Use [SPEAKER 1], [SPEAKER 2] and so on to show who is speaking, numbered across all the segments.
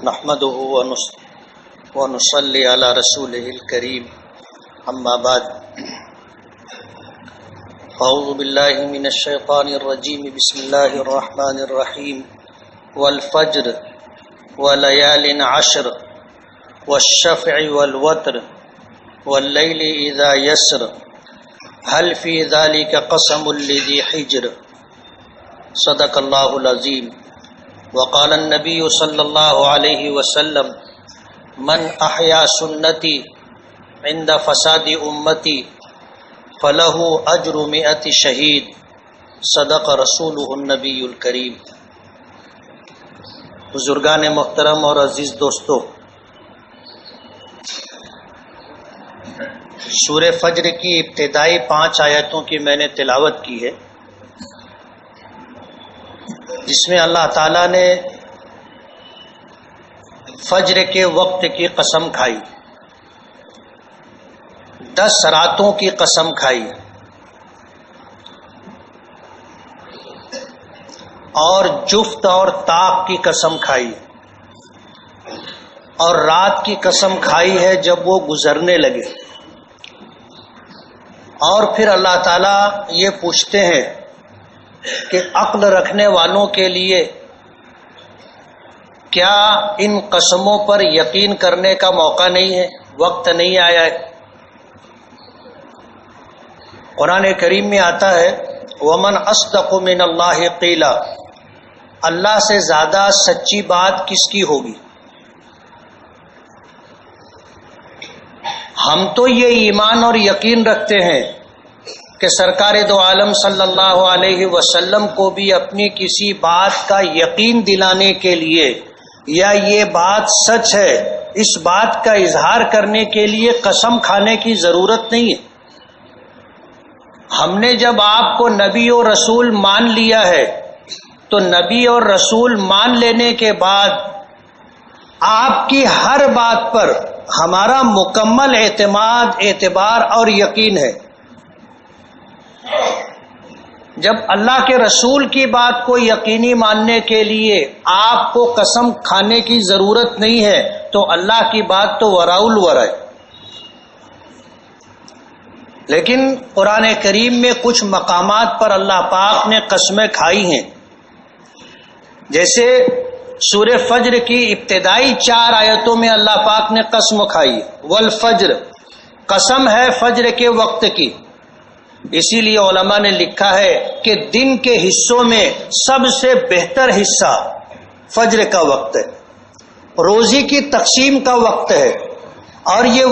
[SPEAKER 1] نحمده ونصلي على رسوله الكريم اما بعد اعوذ بالله من الشيطان الرجيم بسم الله الرحمن الرحيم والفجر وليال عشر والشفع والوتر والليل اذا يسر هل في ذلك قسم لذي حجر صدق الله العظيم وقال النبي صلی اللہ علیہ وسلم من احیا سنتی عند فساد امتی فلہ اجر 100 شہید صدق رسولہ النبی الکریم۔ بزرگان محترم اور عزیز دوستو، سورہ فجر کی ابتدائی 5 آیتوں کی میں نے تلاوت کی ہے، جس میں اللہ تعالیٰ نے فجر کے وقت کی قسم کھائی، 10 راتوں کی قسم کھائی، اور جفت اور طاق کی قسم کھائی، اور رات کی قسم کھائی ہے جب وہ گزرنے لگے۔ اور پھر اللہ تعالیٰ یہ پوچھتے ہیں کہ عقل رکھنے والوں کے لیے کیا ان قسموں پر یقین کرنے کا موقع نہیں ہے، وقت نہیں آیا ہے؟ قرآن کریم میں آتا ہے وَمَنْ أَصْدَقُ مِنَ اللَّهِ قِيلًا، اللہ سے زیادہ سچی بات کس کی ہوگی؟ ہم تو یہ ایمان اور یقین رکھتے ہیں کہ سرکار دو عالم صلی اللہ علیہ وسلم کو بھی اپنی کسی بات کا یقین دلانے کے لیے یا یہ بات سچ ہے اس بات کا اظہار کرنے کے لیے قسم کھانے کی ضرورت نہیں ہے۔ ہم نے جب آپ کو نبی اور رسول مان لیا ہے تو نبی اور رسول مان لینے کے بعد آپ کی ہر بات پر ہمارا مکمل اعتماد، اعتبار اور یقین ہے۔ جب اللہ کے رسول کی بات کو یقینی ماننے کے لیے آپ کو قسم کھانے کی ضرورت نہیں ہے تو اللہ کی بات تو وراء الورا ہے۔ لیکن قرآن کریم میں کچھ مقامات پر اللہ پاک نے قسمیں کھائی ہیں، جیسے سورہ فجر کی ابتدائی 4 آیتوں میں اللہ پاک نے قسم کھائی، والفجر، قسم ہے فجر کے وقت کی۔ اسی لیے علماء نے لکھا ہے کہ دن کے حصوں میں سب سے بہتر حصہ فجر کا وقت ہے، روزی کی تقسیم کا وقت ہے، اور یہ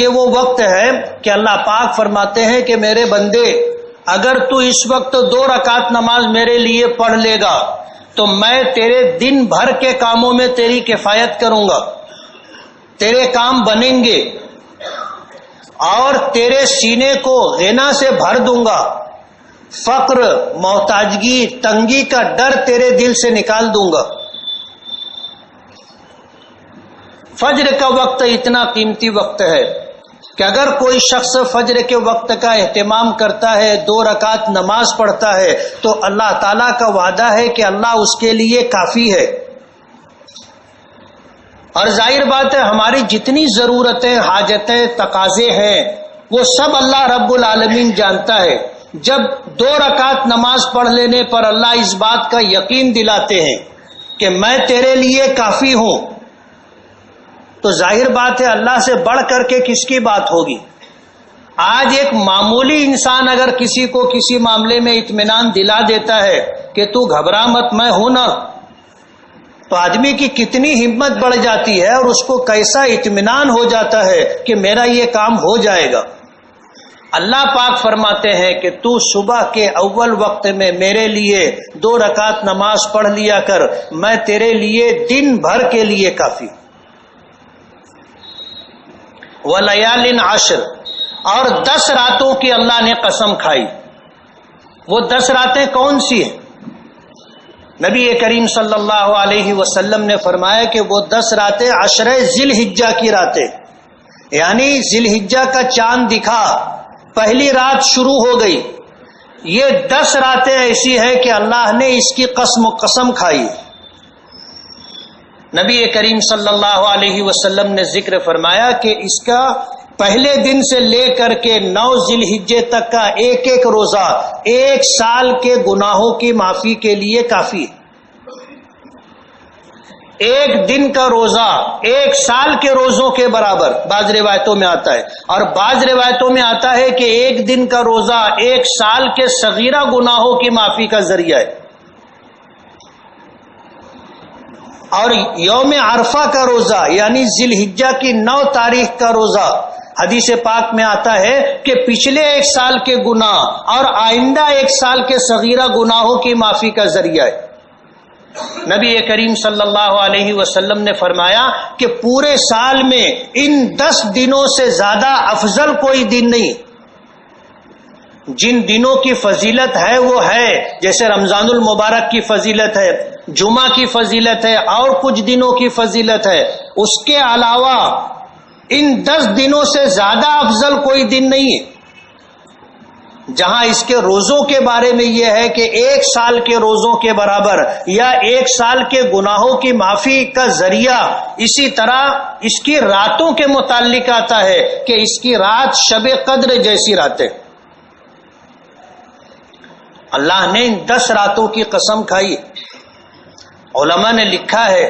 [SPEAKER 1] وہ وقت ہے کہ اللہ پاک فرماتے ہیں کہ میرے بندے اگر تو اس وقت 2 رکعت نماز میرے لیے پڑھ لے گا تو میں تیرے دن بھر کے کاموں میں تیری کفایت کروں گا، تیرے کام بنیں گے، اور تیرے سینے کو غنا سے بھر دوں گا، فقر، محتاجگی، تنگی کا ڈر تیرے دل سے نکال دوں گا۔ فجر کا وقت اتنا قیمتی وقت ہے کہ اگر کوئی شخص فجر کے وقت کا اہتمام کرتا ہے، 2 رکعت نماز پڑھتا ہے تو اللہ تعالیٰ کا وعدہ ہے کہ اللہ اس کے لیے کافی ہے۔ اور ظاہر بات ہے ہماری جتنی ضرورتیں، حاجتیں، تقاضے ہیں وہ سب اللہ رب العالمین جانتا ہے۔ جب 2 رکعت نماز پڑھ لینے پر اللہ اس بات کا یقین دلاتے ہیں کہ میں تیرے لیے کافی ہوں، تو ظاہر بات ہے اللہ سے بڑھ کر کے کس کی بات ہوگی؟ آج ایک معمولی انسان اگر کسی کو کسی معاملے میں اطمینان دلا دیتا ہے کہ تو گھبرا مت، میں ہوں نا، تو آدمی کی کتنی ہمت بڑھ جاتی ہے اور اس کو کیسا اطمینان ہو جاتا ہے کہ میرا یہ کام ہو جائے گا۔ اللہ پاک فرماتے ہیں کہ تو صبح کے اول وقت میں میرے لیے 2 رکعت نماز پڑھ لیا کر، میں تیرے لیے دن بھر کے لیے کافی۔ وَلَيَالٍ عَشْرٍ، اور 10 راتوں کی اللہ نے قسم کھائی۔ وہ 10 راتیں کون سی ہیں؟ نبی کریم صلی اللہ علیہ وسلم نے فرمایا کہ وہ 10 راتیں عشرہ ذی الحجہ کی راتیں، یعنی ذی الحجہ کا چاند دکھا، پہلی رات شروع ہو گئی، یہ 10 راتیں ایسی ہیں کہ اللہ نے اس کی قسم کھائی۔ نبی کریم صلی اللہ علیہ وسلم نے ذکر فرمایا کہ اس کا پہلے دن سے لے کر کے 9 ذی الحجہ تک کا ایک ایک روزہ 1 سال کے گناہوں کی معافی کے لیے کافی ہے۔ ایک دن کا روزہ 1 سال کے روزوں کے برابر بعض روایتوں میں آتا ہے، اور بعض روایتوں میں آتا ہے کہ ایک دن کا روزہ 1 سال کے صغیرہ گناہوں کی معافی کا ذریعہ ہے۔ اور یوم عرفہ کا روزہ یعنی ذی الحجہ کی 9 تاریخ کا روزہ حدیث پاک میں آتا ہے کہ پچھلے 1 سال کے گناہ اور آئندہ 1 سال کے صغیرہ گناہوں کی معافی کا ذریعہ ہے۔ نبی کریم صلی اللہ علیہ وسلم نے فرمایا کہ پورے سال میں ان 10 دنوں سے زیادہ افضل کوئی دن نہیں۔ جن دنوں کی فضیلت ہے وہ ہے، جیسے رمضان المبارک کی فضیلت ہے، جمعہ کی فضیلت ہے، اور کچھ دنوں کی فضیلت ہے، اس کے علاوہ ان 10 دنوں سے زیادہ افضل کوئی دن نہیں ہے۔ جہاں اس کے روزوں کے بارے میں یہ ہے کہ 1 سال کے روزوں کے برابر یا 1 سال کے گناہوں کی معافی کا ذریعہ، اسی طرح اس کی راتوں کے متعلق آتا ہے کہ اس کی رات شب قدر جیسی رات ہے۔ اللہ نے ان 10 راتوں کی قسم کھائی۔ علماء نے لکھا ہے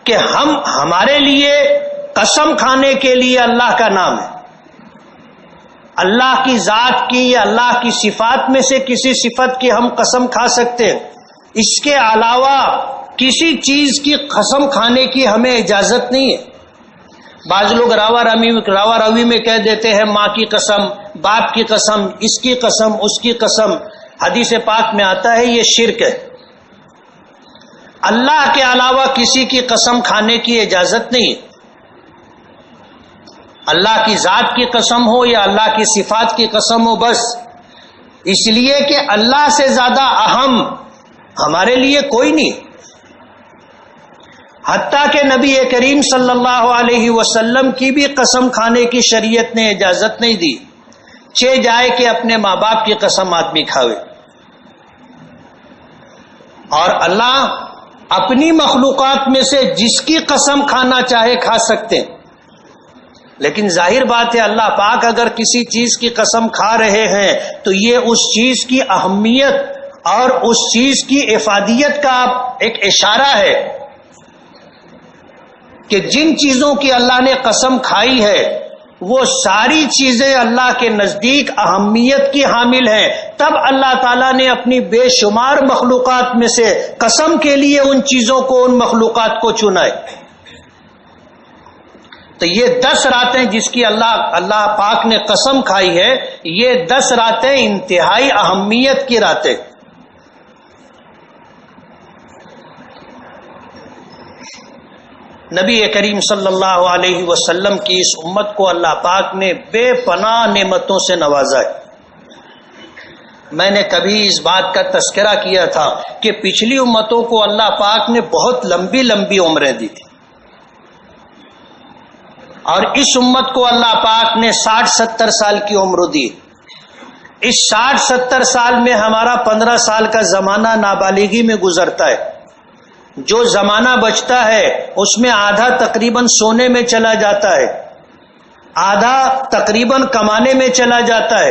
[SPEAKER 1] کہ ہمارے لیے قسم کھانے کے لیے اللہ کا نام ہے۔ اللہ کی ذات کی یا اللہ کی صفات میں سے کسی صفت کی ہم قسم کھا سکتے ہیں، اس کے علاوہ کسی چیز کی قسم کھانے کی ہمیں اجازت نہیں ہے۔ بعض لوگ راوا روی میں کہہ دیتے ہیں ماں کی قسم، باپ کی قسم، اس کی قسم، اس کی قسم۔ حدیث پاک میں آتا ہے یہ شرک ہے۔ اللہ کے علاوہ کسی کی قسم کھانے کی اجازت نہیں ہے۔ اللہ کی ذات کی قسم ہو یا اللہ کی صفات کی قسم ہو، بس اس لیے کہ اللہ سے زیادہ اہم ہمارے لیے کوئی نہیں۔ حتیٰ کہ نبی کریم صلی اللہ علیہ وسلم کی بھی قسم کھانے کی شریعت نے اجازت نہیں دی، چہ جائے کہ اپنے ماں باپ کی قسم آدمی کھاوے۔ اور اللہ اپنی مخلوقات میں سے جس کی قسم کھانا چاہے کھا سکتے ہیں، لیکن ظاہر بات ہے اللہ پاک اگر کسی چیز کی قسم کھا رہے ہیں تو یہ اس چیز کی اہمیت اور اس چیز کی افادیت کا ایک اشارہ ہے کہ جن چیزوں کی اللہ نے قسم کھائی ہے وہ ساری چیزیں اللہ کے نزدیک اہمیت کی حامل ہیں، تب اللہ تعالیٰ نے اپنی بے شمار مخلوقات میں سے قسم کے لیے ان چیزوں کو، ان مخلوقات کو چنا ہے۔ تو یہ 10 راتیں جس کی اللہ پاک نے قسم کھائی ہے، یہ 10 راتیں انتہائی اہمیت کی راتیں۔ نبی کریم صلی اللہ علیہ وسلم کی اس امت کو اللہ پاک نے بے پناہ نعمتوں سے نوازا ہے۔ میں نے کبھی اس بات کا تذکرہ کیا تھا کہ پچھلی امتوں کو اللہ پاک نے بہت لمبی لمبی عمریں دی تھی، اور اس امت کو اللہ پاک نے 60-70 سال کی عمر دی۔ اس 60-70 سال میں ہمارا 15 سال کا زمانہ نابالغی میں گزرتا ہے۔ جو زمانہ بچتا ہے اس میں آدھا تقریباً سونے میں چلا جاتا ہے، آدھا تقریباً کمانے میں چلا جاتا ہے،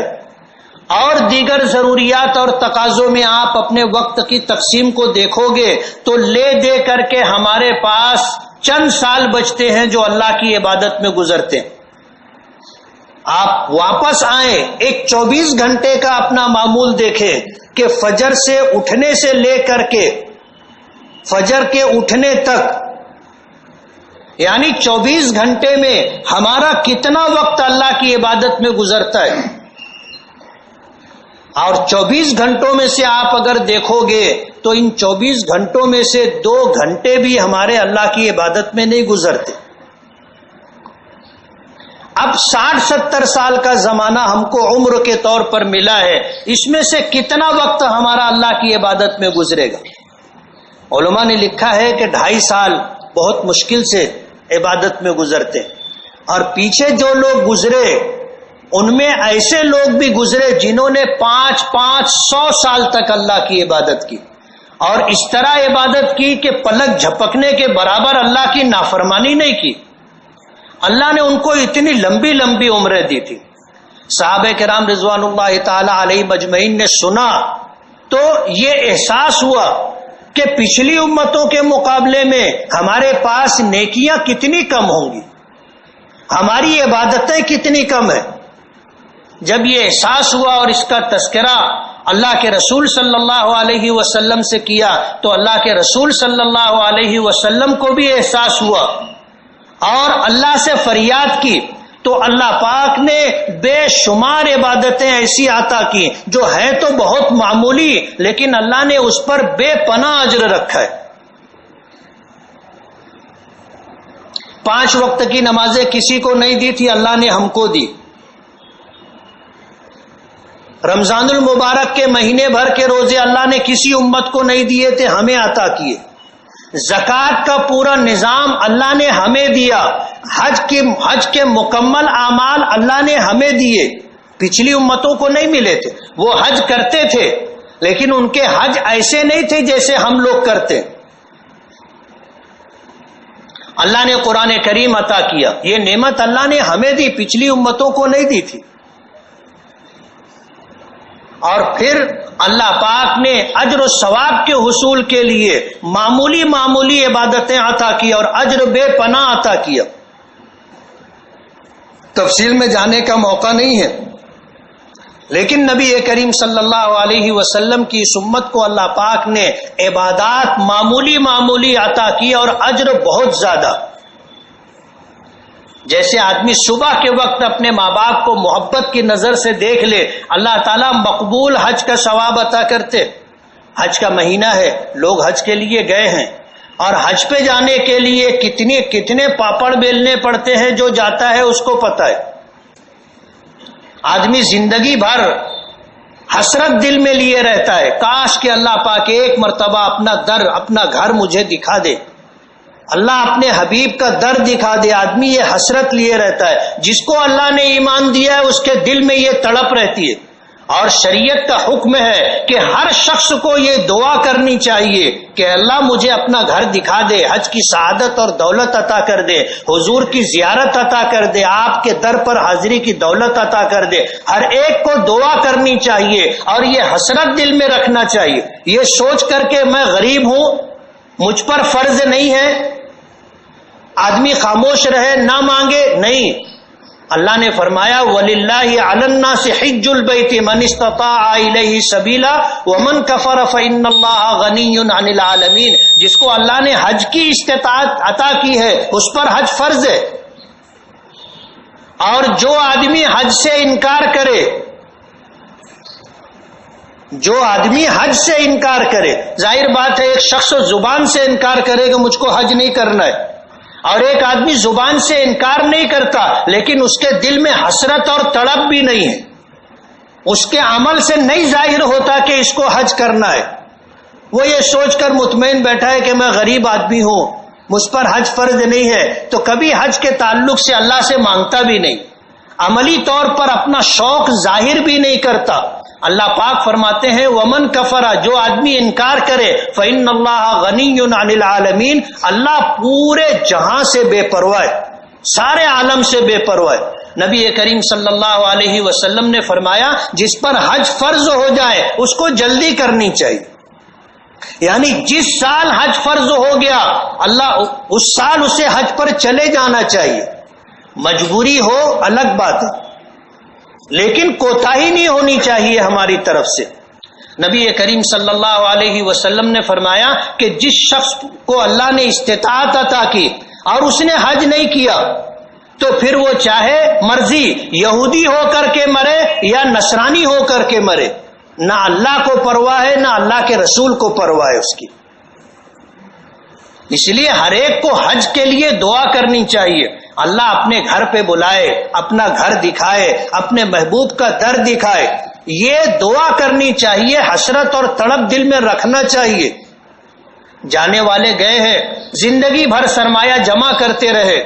[SPEAKER 1] اور دیگر ضروریات اور تقاضوں میں آپ اپنے وقت کی تقسیم کو دیکھو گے تو لے دے کر کے ہمارے پاس چند سال بچتے ہیں جو اللہ کی عبادت میں گزرتے ہیں۔ آپ واپس آئیں، ایک 24 گھنٹے کا اپنا معمول دیکھیں کہ فجر سے اٹھنے سے لے کر کے فجر کے اٹھنے تک، یعنی 24 گھنٹے میں ہمارا کتنا وقت اللہ کی عبادت میں گزرتا ہے۔ اور 24 گھنٹوں میں سے آپ اگر دیکھو گے تو ان 24 گھنٹوں میں سے 2 گھنٹے بھی ہمارے اللہ کی عبادت میں نہیں گزرتے۔ اب 60-70 سال کا زمانہ ہم کو عمر کے طور پر ملا ہے، اس میں سے کتنا وقت ہمارا اللہ کی عبادت میں گزرے گا؟ علماء نے لکھا ہے کہ 2.5 سال بہت مشکل سے عبادت میں گزرتے، اور پیچھے جو لوگ گزرے ان میں ایسے لوگ بھی گزرے جنہوں نے 500 سال تک اللہ کی عبادت کی، اور اس طرح عبادت کی کہ پلک جھپکنے کے برابر اللہ کی نافرمانی نہیں کی. اللہ نے ان کو اتنی لمبی لمبی عمریں دی تھی. صحابہ کرام رضوان اللہ تعالی علیہ مجمعین نے سنا تو یہ احساس ہوا کہ پچھلی امتوں کے مقابلے میں ہمارے پاس نیکیاں کتنی کم ہوں گی، ہماری عبادتیں کتنی کم ہیں. جب یہ احساس ہوا اور اس کا تذکرہ اللہ کے رسول صلی اللہ علیہ وسلم سے کیا تو اللہ کے رسول صلی اللہ علیہ وسلم کو بھی احساس ہوا اور اللہ سے فریاد کی تو اللہ پاک نے بے شمار عبادتیں ایسی عطا کی جو ہے تو بہت معمولی لیکن اللہ نے اس پر بے پناہ اجر رکھا ہے. 5 وقت کی نمازیں کسی کو نہیں دی تھی، اللہ نے ہم کو دی. رمضان المبارک کے مہینے بھر کے روزے اللہ نے کسی امت کو نہیں دیے تھے، ہمیں عطا کیے. زکوٰۃ کا پورا نظام اللہ نے ہمیں دیا. حج کے مکمل اعمال اللہ نے ہمیں دیے، پچھلی امتوں کو نہیں ملے تھے. وہ حج کرتے تھے لیکن ان کے حج ایسے نہیں تھے جیسے ہم لوگ کرتے. اللہ نے قرآن کریم عطا کیا، یہ نعمت اللہ نے ہمیں دی، پچھلی امتوں کو نہیں دی تھی. اور پھر اللہ پاک نے اجر و ثواب کے حصول کے لیے معمولی معمولی عبادتیں عطا کی اور اجر بے پناہ عطا کیا. تفصیل میں جانے کا موقع نہیں ہے لیکن نبی کریم صلی اللہ علیہ وسلم کی اس امت کو اللہ پاک نے عبادات معمولی معمولی عطا کی اور اجر بہت زیادہ. جیسے آدمی صبح کے وقت اپنے ماں باپ کو محبت کی نظر سے دیکھ لے، اللہ تعالیٰ مقبول حج کا ثواب عطا کرتے. حج کا مہینہ ہے، لوگ حج کے لیے گئے ہیں اور حج پہ جانے کے لیے کتنے پاپڑ بیلنے پڑتے ہیں، جو جاتا ہے اس کو پتہ ہے. آدمی زندگی بھر حسرت دل میں لیے رہتا ہے، کاش کہ اللہ پاک ایک مرتبہ اپنا در اپنا گھر مجھے دکھا دے، اللہ اپنے حبیب کا در دکھا دے. آدمی یہ حسرت لیے رہتا ہے. جس کو اللہ نے ایمان دیا ہے اس کے دل میں یہ تڑپ رہتی ہے. اور شریعت کا حکم ہے کہ ہر شخص کو یہ دعا کرنی چاہیے کہ اللہ مجھے اپنا گھر دکھا دے، حج کی سعادت اور دولت عطا کر دے، حضور کی زیارت عطا کر دے، آپ کے در پر حاضری کی دولت عطا کر دے. ہر ایک کو دعا کرنی چاہیے اور یہ حسرت دل میں رکھنا چاہیے، یہ سوچ کر کے میں غریب ہوں، مجھ پر فرض نہیں ہے. آدمی خاموش رہے، نہ مانگے نہیں. اللہ نے فرمایا وَلِلَّهِ عَلَى النَّاسِ حِجُّ الْبَيْتِ مَنِ اسْتَطَاعَ إِلَيْهِ سَبِيلًا وَمَنْ كَفَرَ فَإِنَّ اللَّهَ غَنِيٌّ عَنِ الْعَالَمِينَ. جس کو اللہ نے حج کی استطاعت عطا کی ہے اس پر حج فرض ہے. اور جو آدمی حج سے انکار کرے، جو آدمی حج سے انکار کرے، ظاہر بات ہے ایک شخص زبان سے انکار کرے کہ مجھ کو حج نہیں کرنا ہے، اور ایک آدمی زبان سے انکار نہیں کرتا لیکن اس کے دل میں حسرت اور تڑپ بھی نہیں ہے، اس کے عمل سے نہیں ظاہر ہوتا کہ اس کو حج کرنا ہے. وہ یہ سوچ کر مطمئن بیٹھا ہے کہ میں غریب آدمی ہوں، مجھ پر حج فرض نہیں ہے، تو کبھی حج کے تعلق سے اللہ سے مانگتا بھی نہیں، عملی طور پر اپنا شوق ظاہر بھی نہیں کرتا. اللہ پاک فرماتے ہیں ومن کفرا، جو آدمی انکار کرے، فإن اللہ غنی عن العالمین، اللہ پورے جہاں سے بے پرواہ ہے، سارے عالم سے بے پرواہ ہے. نبی کریم صلی اللہ علیہ وسلم نے فرمایا جس پر حج فرض ہو جائے اس کو جلدی کرنی چاہیے. یعنی جس سال حج فرض ہو گیا اللہ اس سال اسے حج پر چلے جانا چاہیے. مجبوری ہو الگ بات ہے لیکن کوتاہی نہیں ہونی چاہیے ہماری طرف سے. نبی کریم صلی اللہ علیہ وسلم نے فرمایا کہ جس شخص کو اللہ نے استطاعت عطا کی اور اس نے حج نہیں کیا تو پھر وہ چاہے مرضی یہودی ہو کر کے مرے یا نصرانی ہو کر کے مرے، نہ اللہ کو پرواہ ہے نہ اللہ کے رسول کو پرواہ ہے اس کی. اس لیے ہر ایک کو حج کے لیے دعا کرنی چاہیے، اللہ اپنے گھر پہ بلائے، اپنا گھر دکھائے، اپنے محبوب کا در دکھائے، یہ دعا کرنی چاہیے، حسرت اور تڑپ دل میں رکھنا چاہیے. جانے والے گئے ہیں، زندگی بھر سرمایہ جمع کرتے رہے،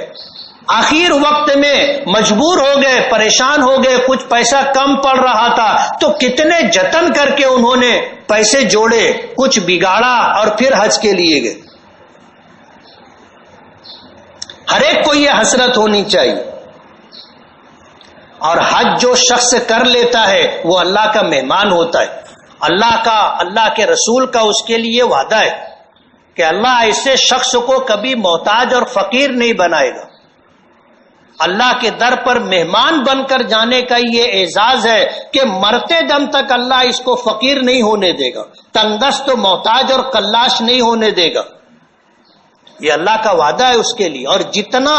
[SPEAKER 1] آخر وقت میں مجبور ہو گئے، پریشان ہو گئے، کچھ پیسہ کم پڑ رہا تھا تو کتنے جتن کر کے انہوں نے پیسے جوڑے، کچھ بگاڑا اور پھر حج کے لیے گئے۔ ہر ایک کو یہ حسرت ہونی چاہیے۔ اور حج جو شخص کر لیتا ہے وہ اللہ کا مہمان ہوتا ہے۔ اللہ کے رسول کا اس کے لیے وعدہ ہے کہ اللہ ایسے شخص کو کبھی محتاج اور فقیر نہیں بنائے گا۔ اللہ کے در پر مہمان بن کر جانے کا یہ اعزاز ہے کہ مرتے دم تک اللہ اس کو فقیر نہیں ہونے دے گا، تنگدست و محتاج اور کلاش نہیں ہونے دے گا۔ یہ اللہ کا وعدہ ہے اس کے لیے۔ اور جتنا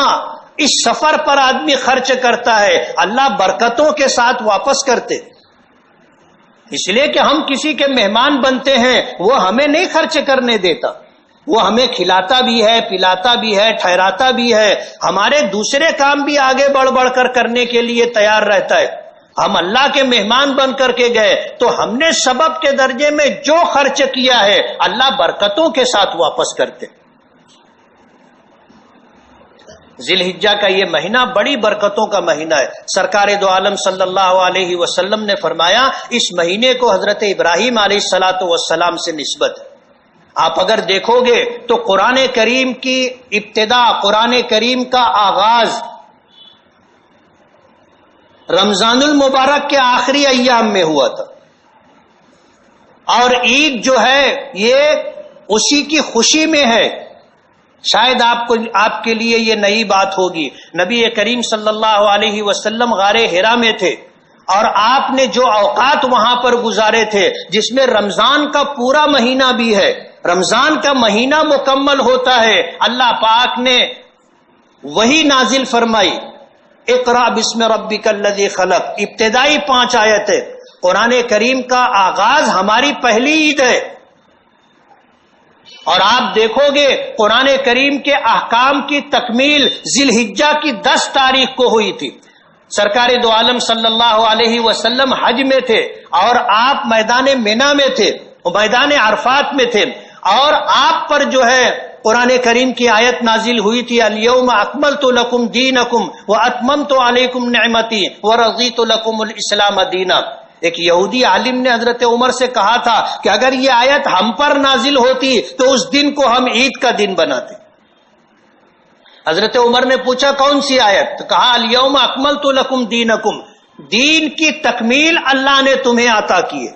[SPEAKER 1] اس سفر پر آدمی خرچ کرتا ہے اللہ برکتوں کے ساتھ واپس کرتے، اس لیے کہ ہم کسی کے مہمان بنتے ہیں، وہ ہمیں نہیں خرچ کرنے دیتا، وہ ہمیں کھلاتا بھی ہے، پلاتا بھی ہے، ٹھہراتا بھی ہے، ہمارے دوسرے کام بھی آگے بڑھ بڑھ کر کرنے کے لیے تیار رہتا ہے۔ ہم اللہ کے مہمان بن کر کے گئے تو ہم نے سبب کے درجے میں جو خرچ کیا ہے اللہ برکتوں کے ساتھ واپس کرتے۔ ذی الحجہ کا یہ مہینہ بڑی برکتوں کا مہینہ ہے۔ سرکار دو عالم صلی اللہ علیہ وسلم نے فرمایا اس مہینے کو حضرت ابراہیم علیہ السلام سے نسبت ہے۔ آپ اگر دیکھو گے تو قرآن کریم کی ابتدا، قرآن کریم کا آغاز رمضان المبارک کے آخری ایام میں ہوا تھا، اور عید جو ہے یہ اسی کی خوشی میں ہے۔ شاید آپ کے لیے یہ نئی بات ہوگی، نبی کریم صلی اللہ علیہ وسلم غار حرا میں تھے، اور آپ نے جو اوقات وہاں پر گزارے تھے جس میں رمضان کا پورا مہینہ بھی ہے، رمضان کا مہینہ مکمل ہوتا ہے، اللہ پاک نے وہی نازل فرمائی، اقرأ بسم ربک الذی خلق، ابتدائی 5 آیتیں۔ قرآن کریم کا آغاز ہماری پہلی عید ہے، اور آپ دیکھو گے قرآن کریم کے احکام کی تکمیل ذی الحجہ کی 10 تاریخ کو ہوئی تھی۔ سرکار دو عالم صلی اللہ علیہ وسلم حج میں تھے، اور آپ میدان مینا میں تھے، میدان عرفات میں تھے، اور آپ پر جو ہے قرآن کریم کی آیت نازل ہوئی تھی، الیوم اکملت لکم دینکم واتممت علیکم نعمتی ورضیت لکم الاسلام دینا۔ ایک یہودی عالم نے حضرت عمر سے کہا تھا کہ اگر یہ آیت ہم پر نازل ہوتی تو اس دن کو ہم عید کا دن بناتے۔ حضرت عمر نے پوچھا کون سی آیت؟ تو کہا الیوم اکملت لکم دینکم، دین کی تکمیل اللہ نے تمہیں عطا کی ہے۔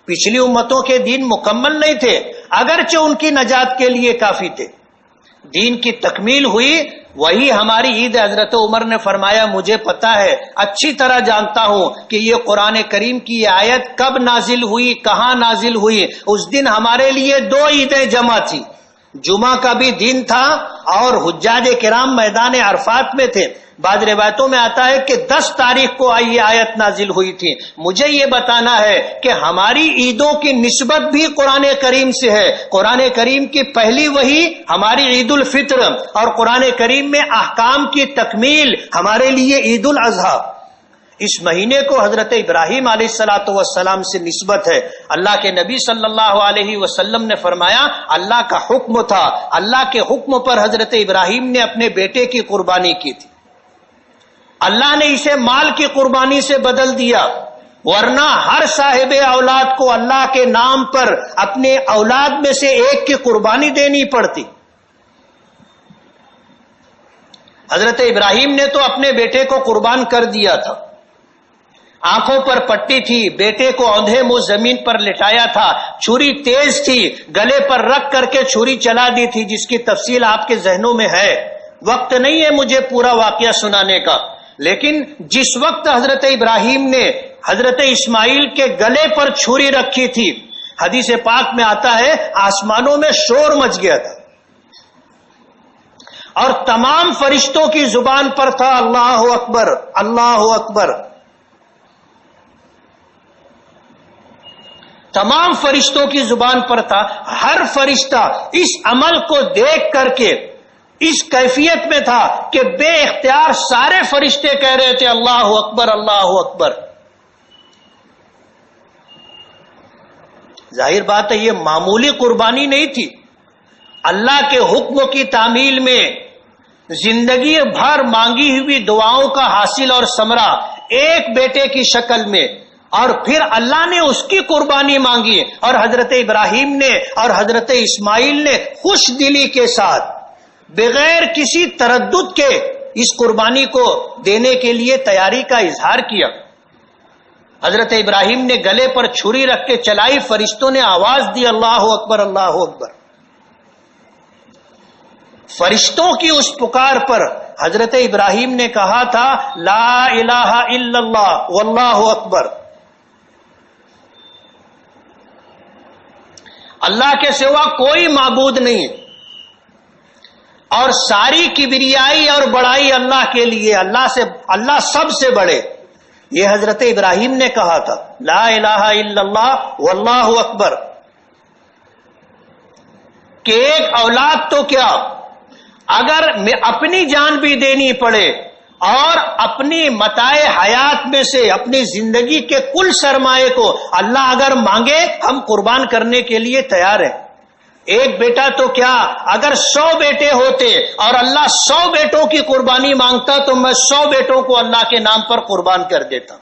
[SPEAKER 1] پچھلی امتوں کے دین مکمل نہیں تھے، اگرچہ ان کی نجات کے لیے کافی تھے، دین کی تکمیل ہوئی، وہی ہماری عید۔ حضرت عمر نے فرمایا مجھے پتا ہے، اچھی طرح جانتا ہوں کہ یہ قرآن کریم کی یہ آیت کب نازل ہوئی، کہاں نازل ہوئی۔ اس دن ہمارے لیے 2 عیدیں جمع تھی، جمعہ کا بھی دن تھا اور حجاج کرام میدان عرفات میں تھے۔ بعض روایتوں میں آتا ہے کہ 10 تاریخ کو یہ آیت نازل ہوئی تھی۔ مجھے یہ بتانا ہے کہ ہماری عیدوں کی نسبت بھی قرآن کریم سے ہے۔ قرآن کریم کی پہلی وحی ہماری عید الفطر، اور قرآن کریم میں احکام کی تکمیل ہمارے لیے عید الاضحیٰ۔ اس مہینے کو حضرت ابراہیم علیہ السلام سے نسبت ہے۔ اللہ کے نبی صلی اللہ علیہ وسلم نے فرمایا اللہ کا حکم تھا، اللہ کے حکم پر حضرت ابراہیم نے اپنے بیٹے کی قربانی کی تھی، اللہ نے اسے مال کی قربانی سے بدل دیا، ورنہ ہر صاحب اولاد کو اللہ کے نام پر اپنے اولاد میں سے ایک کی قربانی دینی پڑتی۔ حضرت ابراہیم نے تو اپنے بیٹے کو قربان کر دیا تھا، آنکھوں پر پٹی تھی، بیٹے کو اندھے منہ زمین پر لٹایا تھا، چھری تیز تھی، گلے پر رکھ کر کے چھری چلا دی تھی، جس کی تفصیل آپ کے ذہنوں میں ہے، وقت نہیں ہے مجھے پورا واقعہ سنانے کا۔ لیکن جس وقت حضرت ابراہیم نے حضرت اسماعیل کے گلے پر چھری رکھی تھی، حدیث پاک میں آتا ہے آسمانوں میں شور مچ گیا تھا، اور تمام فرشتوں کی زبان پر تھا اللہ اکبر اللہ اکبر۔ تمام فرشتوں کی زبان پر تھا، ہر فرشتہ اس عمل کو دیکھ کر کے اس کیفیت میں تھا کہ بے اختیار سارے فرشتے کہہ رہے تھے اللہ اکبر اللہ اکبر۔ ظاہر بات ہے یہ معمولی قربانی نہیں تھی، اللہ کے حکم کی تعمیل میں زندگی بھر مانگی ہوئی دعاؤں کا حاصل اور ثمرہ ایک بیٹے کی شکل میں اور پھر اللہ نے اس کی قربانی مانگی اور حضرت ابراہیم نے اور حضرت اسماعیل نے خوش دلی کے ساتھ بغیر کسی تردد کے اس قربانی کو دینے کے لیے تیاری کا اظہار کیا۔ حضرت ابراہیم نے گلے پر چھری رکھ کے چلائی، فرشتوں نے آواز دی اللہ اکبر اللہ اکبر۔ فرشتوں کی اس پکار پر حضرت ابراہیم نے کہا تھا لا الہ الا اللہ واللہ اکبر، اللہ کے سوا کوئی معبود نہیں، اور ساری کبریائی اور بڑائی اللہ کے لیے، اللہ سب سے بڑے۔ یہ حضرت ابراہیم نے کہا تھا لا الہ الا اللہ واللہ اکبر، کہ ایک اولاد تو کیا، اگر میں اپنی جان بھی دینی پڑے اور اپنی متاع حیات میں سے اپنی زندگی کے کل سرمایے کو اللہ اگر مانگے ہم قربان کرنے کے لیے تیار ہیں۔ ایک بیٹا تو کیا، اگر 100 بیٹے ہوتے اور اللہ 100 بیٹوں کی قربانی مانگتا تو میں 100 بیٹوں کو اللہ کے نام پر قربان کر دیتا۔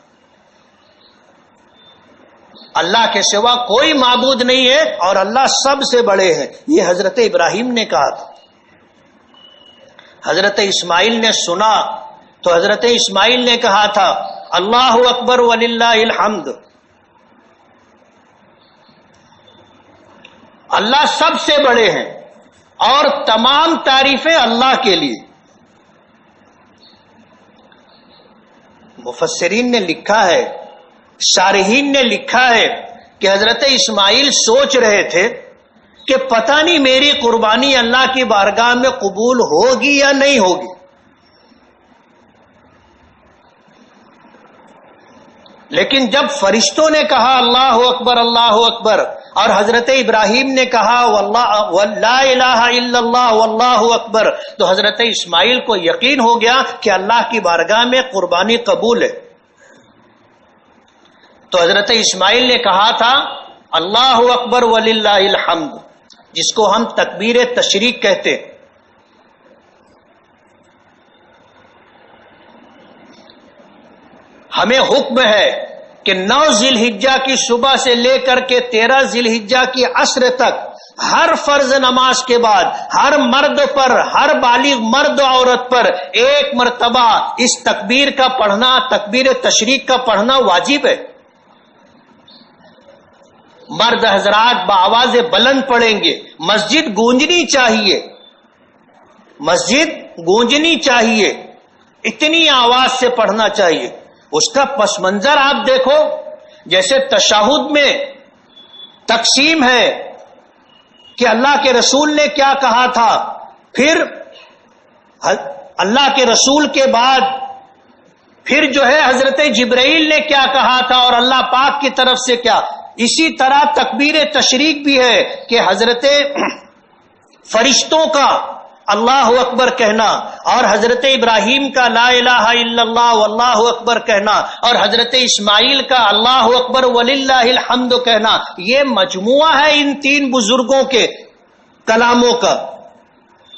[SPEAKER 1] اللہ کے سوا کوئی معبود نہیں ہے اور اللہ سب سے بڑے ہیں، یہ حضرت ابراہیم نے کہا تھا۔ حضرت اسماعیل نے سنا تو حضرت اسماعیل نے کہا تھا اللہ اکبر وللہ الحمد، اللہ سب سے بڑے ہیں اور تمام تعریفیں اللہ کے لیے۔ مفسرین نے لکھا ہے، شارحین نے لکھا ہے کہ حضرت اسماعیل سوچ رہے تھے کہ پتہ نہیں میری قربانی اللہ کی بارگاہ میں قبول ہوگی یا نہیں ہوگی، لیکن جب فرشتوں نے کہا اللہ اکبر اور حضرت ابراہیم نے کہا لا الہ الا اللہ واللہ اکبر، تو حضرت اسماعیل کو یقین ہو گیا کہ اللہ کی بارگاہ میں قربانی قبول ہے۔ تو حضرت اسماعیل نے کہا تھا اللہ اکبر وللہ الحمد، جس کو ہم تکبیر تشریق کہتے۔ ہمیں حکم ہے کہ 9 ذی الحجہ کی صبح سے لے کر کے 13 ذی الحجہ کی عصر تک ہر فرض نماز کے بعد ہر مرد پر، ہر بالغ مرد و عورت پر ایک مرتبہ اس تکبیر کا پڑھنا، تکبیر تشریق کا پڑھنا واجب ہے۔ مرد حضرات بآواز بلند پڑھیں گے، مسجد گونجنی چاہیے، مسجد گونجنی چاہیے، اتنی آواز سے پڑھنا چاہیے۔ اس کا پس منظر آپ دیکھو، جیسے تشہد میں تقسیم ہے کہ اللہ کے رسول نے کیا کہا تھا، پھر اللہ کے رسول کے بعد پھر جو ہے حضرت جبرائیل نے کیا کہا تھا اور اللہ پاک کی طرف سے کیا۔ اسی طرح تکبیر تشریق بھی ہے کہ حضرت فرشتوں کا اللہ اکبر کہنا اور حضرت ابراہیم کا لا الہ الا اللہ واللہ اکبر کہنا اور حضرت اسماعیل کا اللہ اکبر وللہ الحمد کہنا، یہ مجموعہ ہے ان 3 بزرگوں کے کلاموں کا۔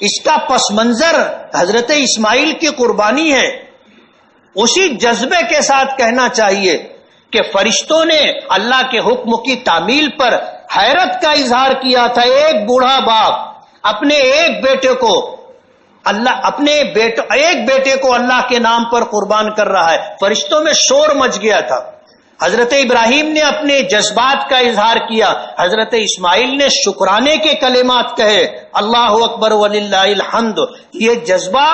[SPEAKER 1] اس کا پس منظر حضرت اسماعیل کی قربانی ہے۔ اسی جذبے کے ساتھ کہنا چاہیے کہ فرشتوں نے اللہ کے حکم کی تعمیل پر حیرت کا اظہار کیا تھا۔ ایک بوڑھا باپ اپنے ایک بیٹے کو اللہ کے نام پر قربان کر رہا ہے، فرشتوں میں شور مچ گیا تھا۔ حضرت ابراہیم نے اپنے جذبات کا اظہار کیا، حضرت اسماعیل نے شکرانے کے کلمات کہے اللہ اکبر وللہ الحمد۔ یہ جذبہ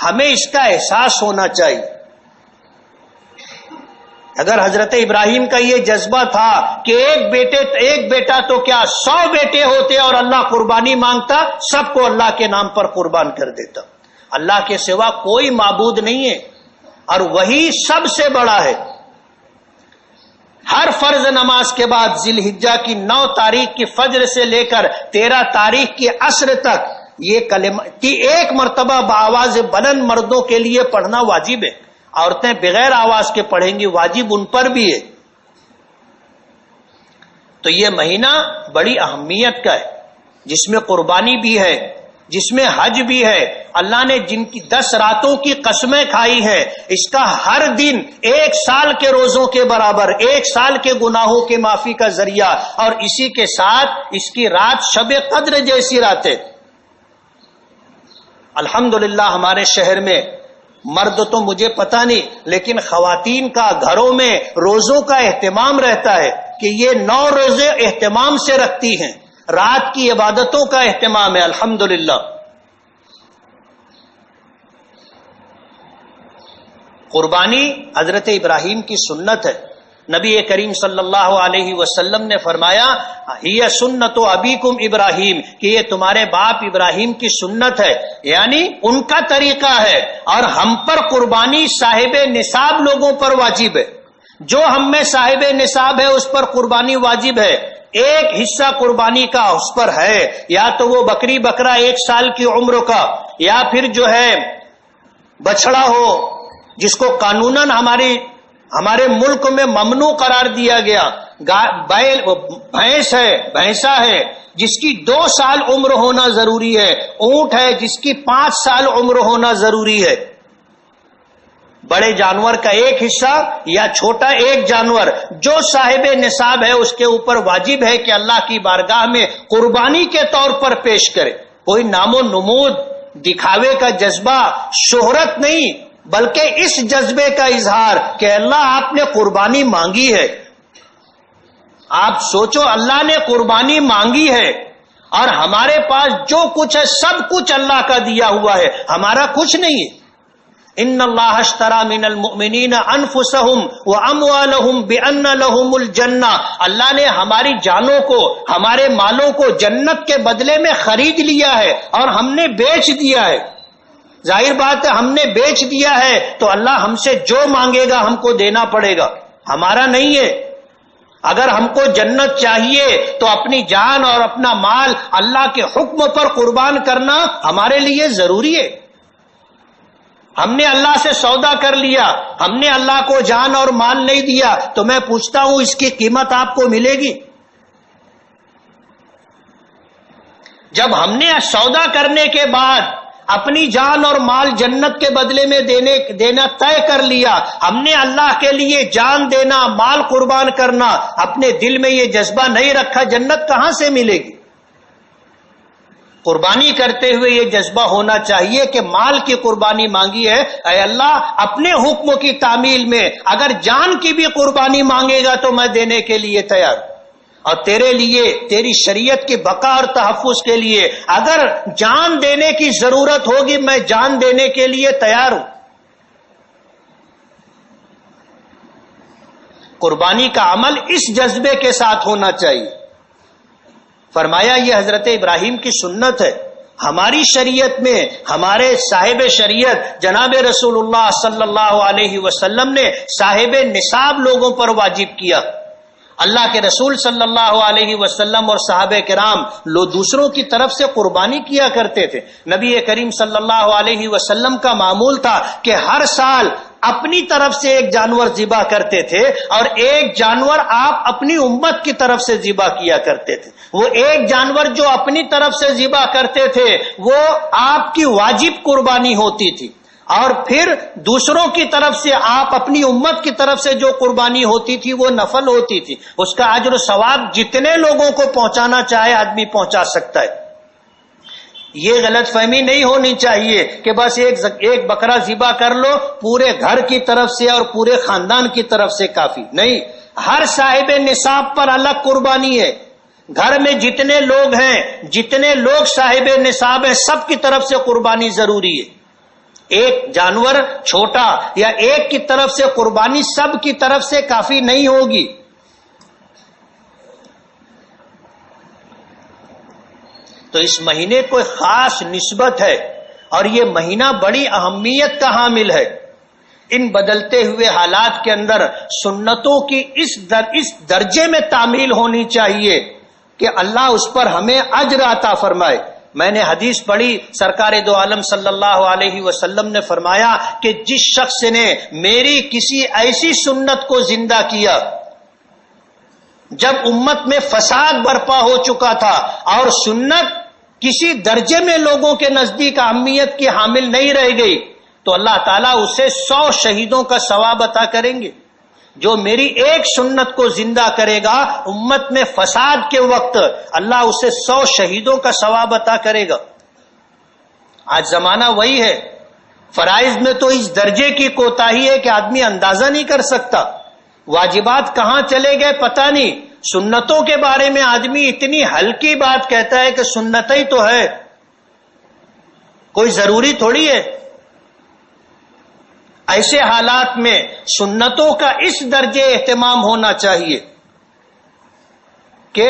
[SPEAKER 1] ہمیں اس کا احساس ہونا چاہیے۔ اگر حضرت ابراہیم کا یہ جذبہ تھا کہ ایک بیٹا تو کیا 100 بیٹے ہوتے اور اللہ قربانی مانگتا، سب کو اللہ کے نام پر قربان کر دیتا۔ اللہ کے سوا کوئی معبود نہیں ہے اور وہی سب سے بڑا ہے۔ ہر فرض نماز کے بعد ذی الحجہ کی 9 تاریخ کی فجر سے لے کر 13 تاریخ کی عصر تک یہ کلمہ ایک مرتبہ بآواز بلند مردوں کے لیے پڑھنا واجب ہے، عورتیں بغیر آواز کے پڑھیں گی، واجب ان پر بھی ہے۔ تو یہ مہینہ بڑی اہمیت کا ہے، جس میں قربانی بھی ہے جس میں حج بھی ہے، اللہ نے جن کی 10 راتوں کی قسمیں کھائی ہیں، اس کا ہر دن 1 سال کے روزوں کے برابر، 1 سال کے گناہوں کے معافی کا ذریعہ، اور اسی کے ساتھ اس کی رات شب قدر جیسی راتیں۔ الحمدللہ ہمارے شہر میں مرد تو مجھے پتہ نہیں، لیکن خواتین کا گھروں میں روزوں کا اہتمام رہتا ہے کہ یہ 9 روزے اہتمام سے رکھتی ہیں، رات کی عبادتوں کا اہتمام ہے الحمدللہ۔ قربانی حضرت ابراہیم کی سنت ہے۔ نبی کریم صلی اللہ علیہ وسلم نے فرمایا یہ سنت ابیکم ابراہیم، کہ یہ تمہارے باپ ابراہیم کی سنت ہے، یعنی ان کا طریقہ ہے، اور ہم پر قربانی صاحب نصاب لوگوں پر واجب ہے۔ جو ہم میں صاحب نصاب ہے اس پر قربانی واجب ہے۔ ایک حصہ قربانی کا اس پر ہے، یا تو وہ بکری بکرا 1 سال کی عمر کا، یا پھر جو ہے بچڑا ہو جس کو قانوناً ہمارے ملک میں ممنوع قرار دیا گیا، بیل بھینس ہے، بھینسا ہے جس کی 2 سال عمر ہونا ضروری ہے، اونٹ ہے جس کی 5 سال عمر ہونا ضروری ہے۔ بڑے جانور کا ایک حصہ یا چھوٹا ایک جانور جو صاحب نصاب ہے اس کے اوپر واجب ہے کہ اللہ کی بارگاہ میں قربانی کے طور پر پیش کرے۔ کوئی نام و نمود، دکھاوے کا جذبہ، شہرت نہیں، بلکہ اس جذبے کا اظہار کہ اللہ آپ نے قربانی مانگی ہے۔ آپ سوچو، اللہ نے قربانی مانگی ہے اور ہمارے پاس جو کچھ ہے سب کچھ اللہ کا دیا ہوا ہے، ہمارا کچھ نہیں ہے۔ ان اللہ اشترى من المؤمنین انفسهم واموالهم بان لهم الجنہ، اللہ نے ہماری جانوں کو، ہمارے مالوں کو جنت کے بدلے میں خرید لیا ہے اور ہم نے بیچ دیا ہے۔ ظاہر بات ہے ہم نے بیچ دیا ہے تو اللہ ہم سے جو مانگے گا ہم کو دینا پڑے گا، ہمارا نہیں ہے۔ اگر ہم کو جنت چاہیے تو اپنی جان اور اپنا مال اللہ کے حکم پر قربان کرنا ہمارے لیے ضروری ہے۔ ہم نے اللہ سے سودا کر لیا، ہم نے اللہ کو جان اور مال نہیں دیا، تو میں پوچھتا ہوں اس کی قیمت آپ کو ملے گی؟ جب ہم نے سودا کرنے کے بعد اپنی جان اور مال جنت کے بدلے میں دینا طے کر لیا، ہم نے اللہ کے لیے جان دینا، مال قربان کرنا اپنے دل میں یہ جذبہ نہیں رکھا، جنت کہاں سے ملے گی؟ قربانی کرتے ہوئے یہ جذبہ ہونا چاہیے کہ مال کی قربانی مانگی ہے، اے اللہ اپنے حکم کی تعمیل میں اگر جان کی بھی قربانی مانگے گا تو میں دینے کے لیے تیار ہوں، اور تیرے لیے، تیری شریعت کی بقا اور تحفظ کے لیے اگر جان دینے کی ضرورت ہوگی میں جان دینے کے لیے تیار ہوں۔ قربانی کا عمل اس جذبے کے ساتھ ہونا چاہیے۔ فرمایا یہ حضرت ابراہیم کی سنت ہے۔ ہماری شریعت میں ہمارے صاحب شریعت جناب رسول اللہ صلی اللہ علیہ وسلم نے صاحب نصاب لوگوں پر واجب کیا۔ اللہ کے رسول صلی اللہ علیہ وسلم اور صحابہ کرام دوسروں کی طرف سے قربانی کیا کرتے تھے۔ نبی کریم صلی اللہ علیہ وسلم کا معمول تھا کہ ہر سال اپنی طرف سے ایک جانور ذبح کرتے تھے اور ایک جانور آپ اپنی امت کی طرف سے ذبح کیا کرتے تھے۔ وہ ایک جانور جو اپنی طرف سے ذبح کرتے تھے وہ آپ کی واجب قربانی ہوتی تھی، اور پھر دوسروں کی طرف سے آپ اپنی امت کی طرف سے جو قربانی ہوتی تھی وہ نفل ہوتی تھی۔ اس کا اجر و ثواب جتنے لوگوں کو پہنچانا چاہے آدمی پہنچا سکتا ہے۔ یہ غلط فہمی نہیں ہونی چاہیے کہ بس ایک بکرا ذبح کر لو پورے گھر کی طرف سے اور پورے خاندان کی طرف سے کافی نہیں، ہر صاحب نصاب پر الگ قربانی ہے۔ گھر میں جتنے لوگ ہیں، جتنے لوگ صاحب نصاب ہیں، سب کی طرف سے قربانی ضروری ہے۔ ایک جانور چھوٹا یا ایک کی طرف سے قربانی سب کی طرف سے کافی نہیں ہوگی۔ تو اس مہینے کو خاص نسبت ہے اور یہ مہینہ بڑی اہمیت کا حامل ہے۔ ان بدلتے ہوئے حالات کے اندر سنتوں کی اس درجے میں تعمیل ہونی چاہیے کہ اللہ اس پر ہمیں اجر عطا فرمائے۔ میں نے حدیث پڑھی، سرکار دو عالم صلی اللہ علیہ وسلم نے فرمایا کہ جس شخص نے میری کسی ایسی سنت کو زندہ کیا جب امت میں فساد برپا ہو چکا تھا اور سنت کسی درجے میں لوگوں کے نزدیک اہمیت کی حامل نہیں رہ گئی تو اللہ تعالیٰ اسے 100 شہیدوں کا ثواب عطا کریں گے. جو میری ایک سنت کو زندہ کرے گا امت میں فساد کے وقت اللہ اسے 100 شہیدوں کا ثواب عطا کرے گا. آج زمانہ وہی ہے. فرائض میں تو اس درجے کی کوتاہی ہے کہ آدمی اندازہ نہیں کر سکتا. واجبات کہاں چلے گئے پتہ نہیں. سنتوں کے بارے میں آدمی اتنی ہلکی بات کہتا ہے کہ سنت ہی تو ہے, کوئی ضروری تھوڑی ہے. ایسے حالات میں سنتوں کا اس درجے اہتمام ہونا چاہیے کہ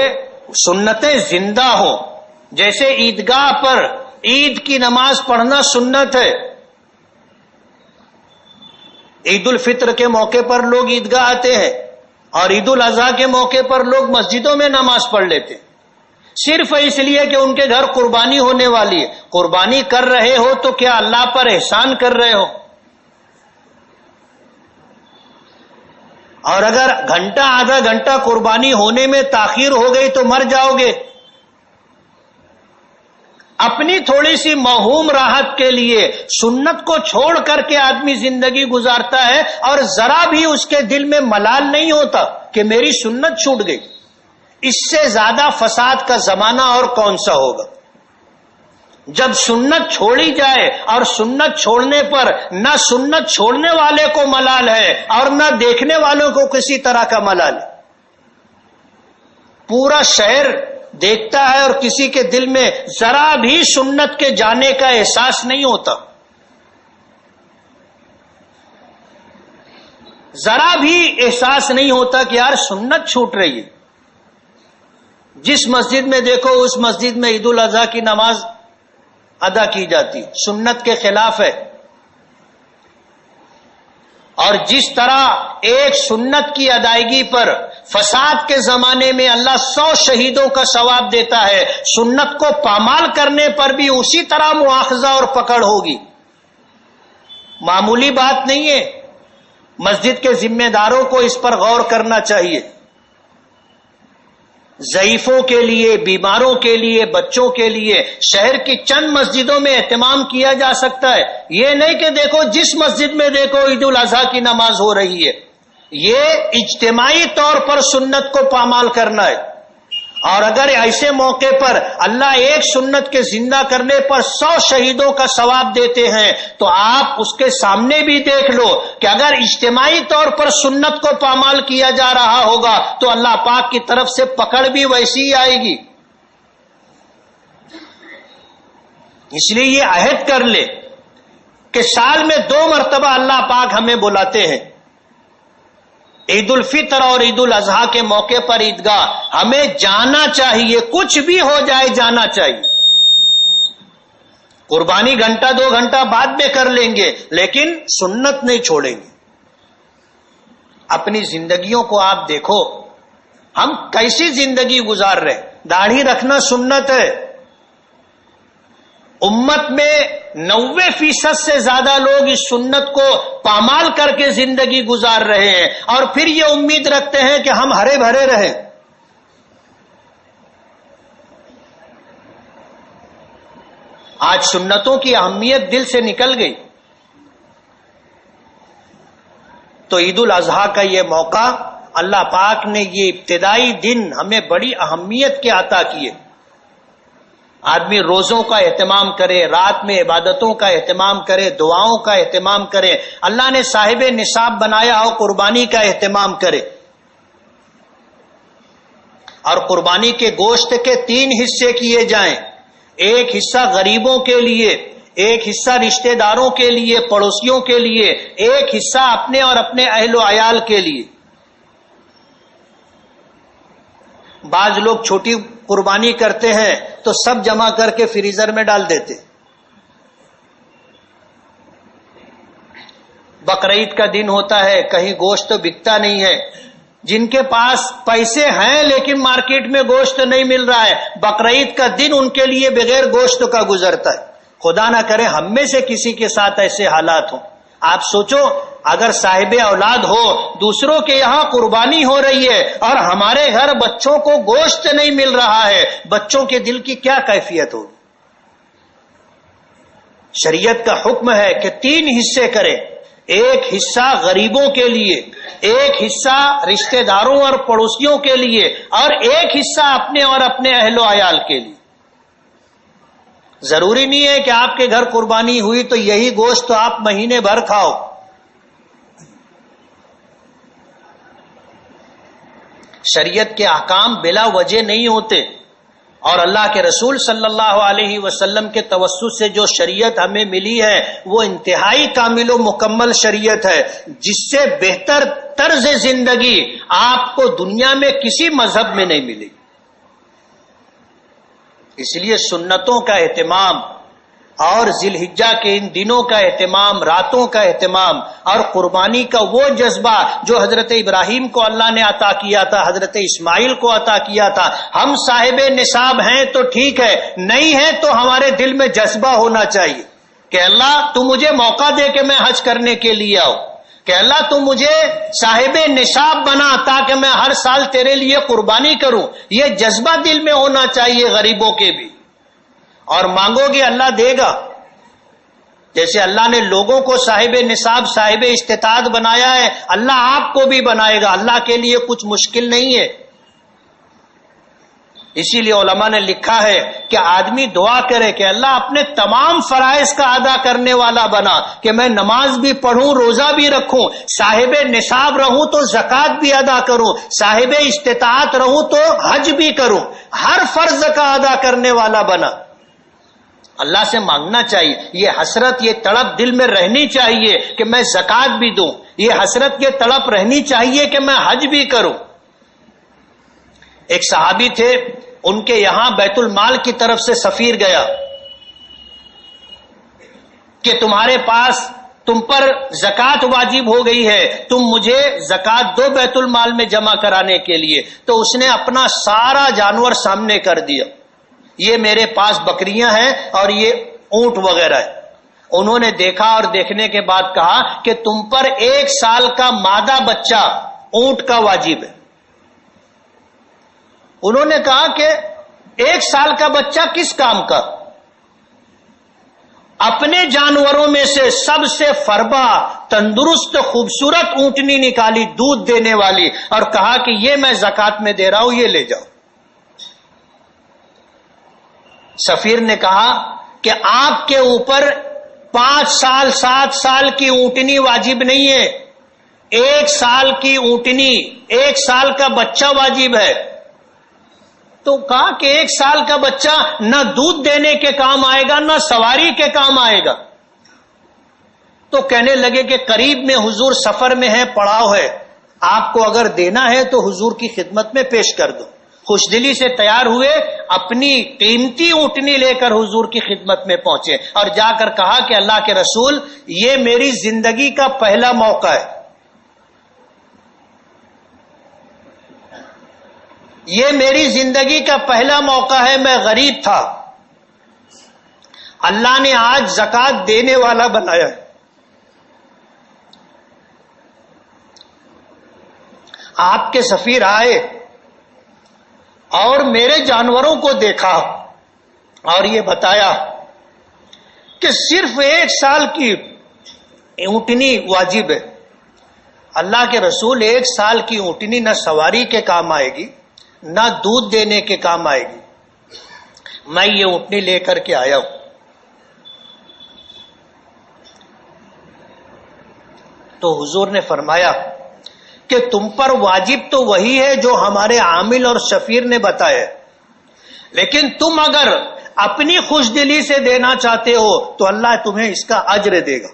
[SPEAKER 1] سنتیں زندہ ہوں. جیسے عیدگاہ پر عید کی نماز پڑھنا سنت ہے. عید الفطر کے موقع پر لوگ عیدگاہ آتے ہیں اور عید الاضحیٰ کے موقع پر لوگ مسجدوں میں نماز پڑھ لیتے ہیں, صرف اس لیے کہ ان کے گھر قربانی ہونے والی ہے. قربانی کر رہے ہو تو کیا اللہ پر احسان کر رہے ہو؟ اور اگر گھنٹہ آدھا گھنٹہ قربانی ہونے میں تاخیر ہو گئی تو مر جاؤ گے. اپنی تھوڑی سی موہوم راحت کے لیے سنت کو چھوڑ کر کے آدمی زندگی گزارتا ہے اور ذرا بھی اس کے دل میں ملال نہیں ہوتا کہ میری سنت چھوٹ گئی. اس سے زیادہ فساد کا زمانہ اور کون سا ہوگا؟ جب سنت چھوڑی جائے اور سنت چھوڑنے پر نہ سنت چھوڑنے والے کو ملال ہے اور نہ دیکھنے والوں کو کسی طرح کا ملال ہے. پورا شہر دیکھتا ہے اور کسی کے دل میں ذرا بھی سنت کے جانے کا احساس نہیں ہوتا. ذرا بھی احساس نہیں ہوتا کہ یار سنت چھوٹ رہی ہے. جس مسجد میں دیکھو اس مسجد میں عید الاضحیٰ کی نماز ادا کی جاتی, سنت کے خلاف ہے. اور جس طرح ایک سنت کی ادائیگی پر فساد کے زمانے میں اللہ 100 شہیدوں کا ثواب دیتا ہے, سنت کو پامال کرنے پر بھی اسی طرح مواخذہ اور پکڑ ہوگی. معمولی بات نہیں ہے. مسجد کے ذمہ داروں کو اس پر غور کرنا چاہیے. ضعیفوں کے لیے, بیماروں کے لیے, بچوں کے لیے شہر کی چند مسجدوں میں اہتمام کیا جا سکتا ہے. یہ نہیں کہ دیکھو جس مسجد میں دیکھو عید الاضحیٰ کی نماز ہو رہی ہے. یہ اجتماعی طور پر سنت کو پامال کرنا ہے. اور اگر ایسے موقع پر اللہ ایک سنت کے زندہ کرنے پر 100 شہیدوں کا ثواب دیتے ہیں تو آپ اس کے سامنے بھی دیکھ لو کہ اگر اجتماعی طور پر سنت کو پامال کیا جا رہا ہوگا تو اللہ پاک کی طرف سے پکڑ بھی ویسی ہی آئے گی. اس لیے یہ عہد کر لے کہ سال میں 2 مرتبہ اللہ پاک ہمیں بلاتے ہیں. عید الفطر اور عید الاضحیٰ کے موقع پر عیدگاہ ہمیں جانا چاہیے. کچھ بھی ہو جائے جانا چاہیے. قربانی گھنٹہ 2 گھنٹہ بعد میں کر لیں گے لیکن سنت نہیں چھوڑیں گے. اپنی زندگیوں کو آپ دیکھو, ہم کیسی زندگی گزار رہے. داڑھی رکھنا سنت ہے. امت میں 90% سے زیادہ لوگ اس سنت کو پامال کر کے زندگی گزار رہے ہیں اور پھر یہ امید رکھتے ہیں کہ ہم ہرے بھرے رہیں. آج سنتوں کی اہمیت دل سے نکل گئی. تو عید الاضحیٰ کا یہ موقع اللہ پاک نے یہ ابتدائی دن ہمیں بڑی اہمیت کے عطا کیے. آدمی روزوں کا اہتمام کرے, رات میں عبادتوں کا اہتمام کرے, دعاؤں کا اہتمام کرے. اللہ نے صاحب نصاب بنایا ہو قربانی کا اہتمام کرے. اور قربانی کے گوشت کے 3 حصے کیے جائیں. ایک حصہ غریبوں کے لیے, ایک حصہ رشتہ داروں کے لیے, پڑوسیوں کے لیے, ایک حصہ اپنے اور اپنے اہل و عیال کے لیے. بعض لوگ چھوٹی قربانی کرتے ہیں تو سب جمع کر کے فریزر میں ڈال دیتے. بقرعید کا دن ہوتا ہے, کہیں گوشت بکتا نہیں ہے. جن کے پاس پیسے ہیں لیکن مارکیٹ میں گوشت نہیں مل رہا ہے, بقرعید کا دن ان کے لیے بغیر گوشت کا گزرتا ہے. خدا نہ کرے ہم میں سے کسی کے ساتھ ایسے حالات ہوں. آپ سوچو اگر صاحب اولاد ہو, دوسروں کے یہاں قربانی ہو رہی ہے اور ہمارے گھر بچوں کو گوشت نہیں مل رہا ہے, بچوں کے دل کی کیا کیفیت ہوگی؟ شریعت کا حکم ہے کہ 3 حصے کریں، ایک حصہ غریبوں کے لیے، ایک حصہ رشتہ داروں اور پڑوسیوں کے لیے، اور ایک حصہ اپنے اور اپنے اہل و عیال کے لیے۔ ضروری نہیں ہے کہ آپ کے گھر قربانی ہوئی تو یہی گوشت تو آپ مہینے بھر کھاؤ۔ شریعت کے احکام بلا وجہ نہیں ہوتے، اور اللہ کے رسول صلی اللہ علیہ وسلم کے توسط سے جو شریعت ہمیں ملی ہے وہ انتہائی کامل و مکمل شریعت ہے، جس سے بہتر طرز زندگی آپ کو دنیا میں کسی مذہب میں نہیں ملی۔ اس لیے سنتوں کا اہتمام اور ذی الحجہ کے ان دنوں کا اہتمام، راتوں کا اہتمام، اور قربانی کا وہ جذبہ جو حضرت ابراہیم کو اللہ نے عطا کیا تھا، حضرت اسماعیل کو عطا کیا تھا۔ ہم صاحب نصاب ہیں تو ٹھیک ہے، نہیں ہے تو ہمارے دل میں جذبہ ہونا چاہیے کہ اللہ تو مجھے موقع دے کہ میں حج کرنے کے لیے آؤں، کہ اللہ تو مجھے صاحب نصاب بنا تاکہ میں ہر سال تیرے لیے قربانی کروں۔ یہ جذبہ دل میں ہونا چاہیے غریبوں کے بھی، اور مانگو گے اللہ دے گا۔ جیسے اللہ نے لوگوں کو صاحب نصاب، صاحب استطاعت بنایا ہے، اللہ آپ کو بھی بنائے گا۔ اللہ کے لیے کچھ مشکل نہیں ہے۔ اسی لیے علماء نے لکھا ہے کہ آدمی دعا کرے کہ اللہ اپنے تمام فرائض کا ادا کرنے والا بنا، کہ میں نماز بھی پڑھوں، روزہ بھی رکھوں، صاحب نصاب رہوں تو زکوٰۃ بھی ادا کروں، صاحب استطاعت رہوں تو حج بھی کروں، ہر فرض کا ادا کرنے والا بنا۔ اللہ سے مانگنا چاہیے، یہ حسرت، یہ تڑپ دل میں رہنی چاہیے کہ میں زکوٰۃ بھی دوں، یہ حسرت، یہ تڑپ رہنی چاہیے کہ میں حج بھی کروں۔ ایک صحابی تھے، ان کے یہاں بیت المال کی طرف سے سفیر گیا کہ تمہارے پاس، تم پر زکوٰۃ واجب ہو گئی ہے، تم مجھے زکوٰۃ دو بیت المال میں جمع کرانے کے لیے۔ تو اس نے اپنا سارا جانور سامنے کر دیا، یہ میرے پاس بکریاں ہیں اور یہ اونٹ وغیرہ ہے۔ انہوں نے دیکھا اور دیکھنے کے بعد کہا کہ تم پر 1 سال کا مادہ بچہ اونٹ کا واجب ہے۔ انہوں نے کہا کہ 1 سال کا بچہ کس کام کا؟ اپنے جانوروں میں سے سب سے فربا، تندرست، خوبصورت اونٹنی نکالی، دودھ دینے والی، اور کہا کہ یہ میں زکوٰۃ میں دے رہا ہوں، یہ لے جاؤ۔ سفیر نے کہا کہ آپ کے اوپر 5 سال 7 سال کی اونٹنی واجب نہیں ہے، 1 سال کی اونٹنی، 1 سال کا بچہ واجب ہے۔ تو کہا کہ 1 سال کا بچہ نہ دودھ دینے کے کام آئے گا، نہ سواری کے کام آئے گا۔ تو کہنے لگے کہ قریب میں حضور سفر میں ہے، پڑاؤ ہے، آپ کو اگر دینا ہے تو حضور کی خدمت میں پیش کر دو۔ خوش دلی سے تیار ہوئے، اپنی قیمتی اونٹنی لے کر حضور کی خدمت میں پہنچے، اور جا کر کہا کہ اللہ کے رسول، یہ میری زندگی کا پہلا موقع ہے، یہ میری زندگی کا پہلا موقع ہے، میں غریب تھا، اللہ نے آج زکوٰۃ دینے والا بنایا ہے۔ آپ کے سفیر آئے اور میرے جانوروں کو دیکھا اور یہ بتایا کہ صرف 1 سال کی اونٹنی واجب ہے۔ اللہ کے رسول، 1 سال کی اونٹنی نہ سواری کے کام آئے گی، نہ دودھ دینے کے کام آئے گی، میں یہ اونٹنی لے کر کے آیا ہوں۔ تو حضور نے فرمایا کہ تم پر واجب تو وہی ہے جو ہمارے عامل اور سفیر نے بتایا، لیکن تم اگر اپنی خوش دلی سے دینا چاہتے ہو تو اللہ تمہیں اس کا اجر دے گا۔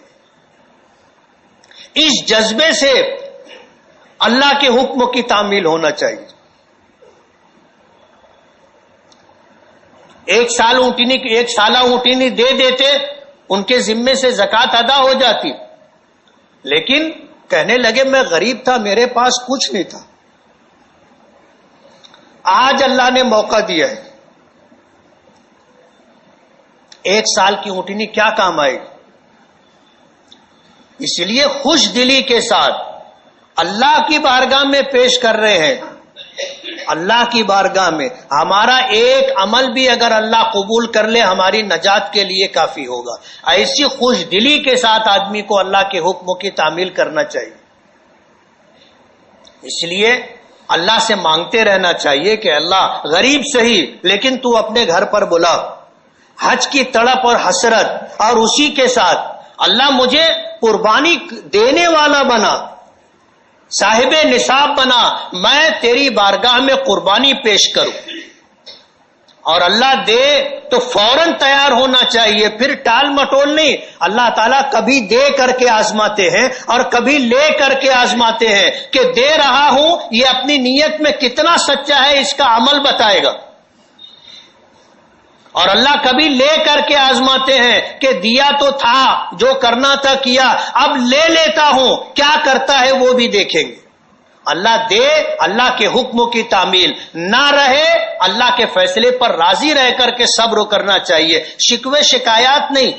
[SPEAKER 1] اس جذبے سے اللہ کے حکم کی تعمیل ہونا چاہیے۔ 1 سالہ اونٹنی دے دیتے، ان کے ذمے سے زکوٰۃ ادا ہو جاتی، لیکن کہنے لگے میں غریب تھا، میرے پاس کچھ نہیں تھا، آج اللہ نے موقع دیا ہے، 1 سال کی اونٹنی کیا کام آئے گی؟ اس لیے خوش دلی کے ساتھ اللہ کی بارگاہ میں پیش کر رہے ہیں اللہ کی بارگاہ میں ہمارا ایک عمل بھی اگر اللہ قبول کر لے ہماری نجات کے لیے کافی ہوگا. ایسی خوش دلی کے ساتھ آدمی کو اللہ کے حکموں کی تعمیل کرنا چاہیے. اس لیے اللہ سے مانگتے رہنا چاہیے کہ اللہ غریب صحیح لیکن تو اپنے گھر پر بلا. حج کی تڑپ اور حسرت اور اسی کے ساتھ اللہ مجھے قربانی دینے والا بنا, صاحب نصاب بنا, میں تیری بارگاہ میں قربانی پیش کروں. اور اللہ دے تو فوراً تیار ہونا چاہیے, پھر ٹال مٹول نہیں. اللہ تعالیٰ کبھی دے کر کے آزماتے ہیں اور کبھی لے کر کے آزماتے ہیں کہ دے رہا ہوں یہ اپنی نیت میں کتنا سچا ہے اس کا عمل بتائے گا. اور اللہ کبھی لے کر کے آزماتے ہیں کہ دیا تو تھا, جو کرنا تھا کیا, اب لے لیتا ہوں کیا کرتا ہے وہ بھی دیکھیں گے. اللہ دے, اللہ کے حکموں کی تعمیل, نہ رہے اللہ کے فیصلے پر راضی رہ کر کے صبر کرنا چاہیے, شکوے شکایات نہیں.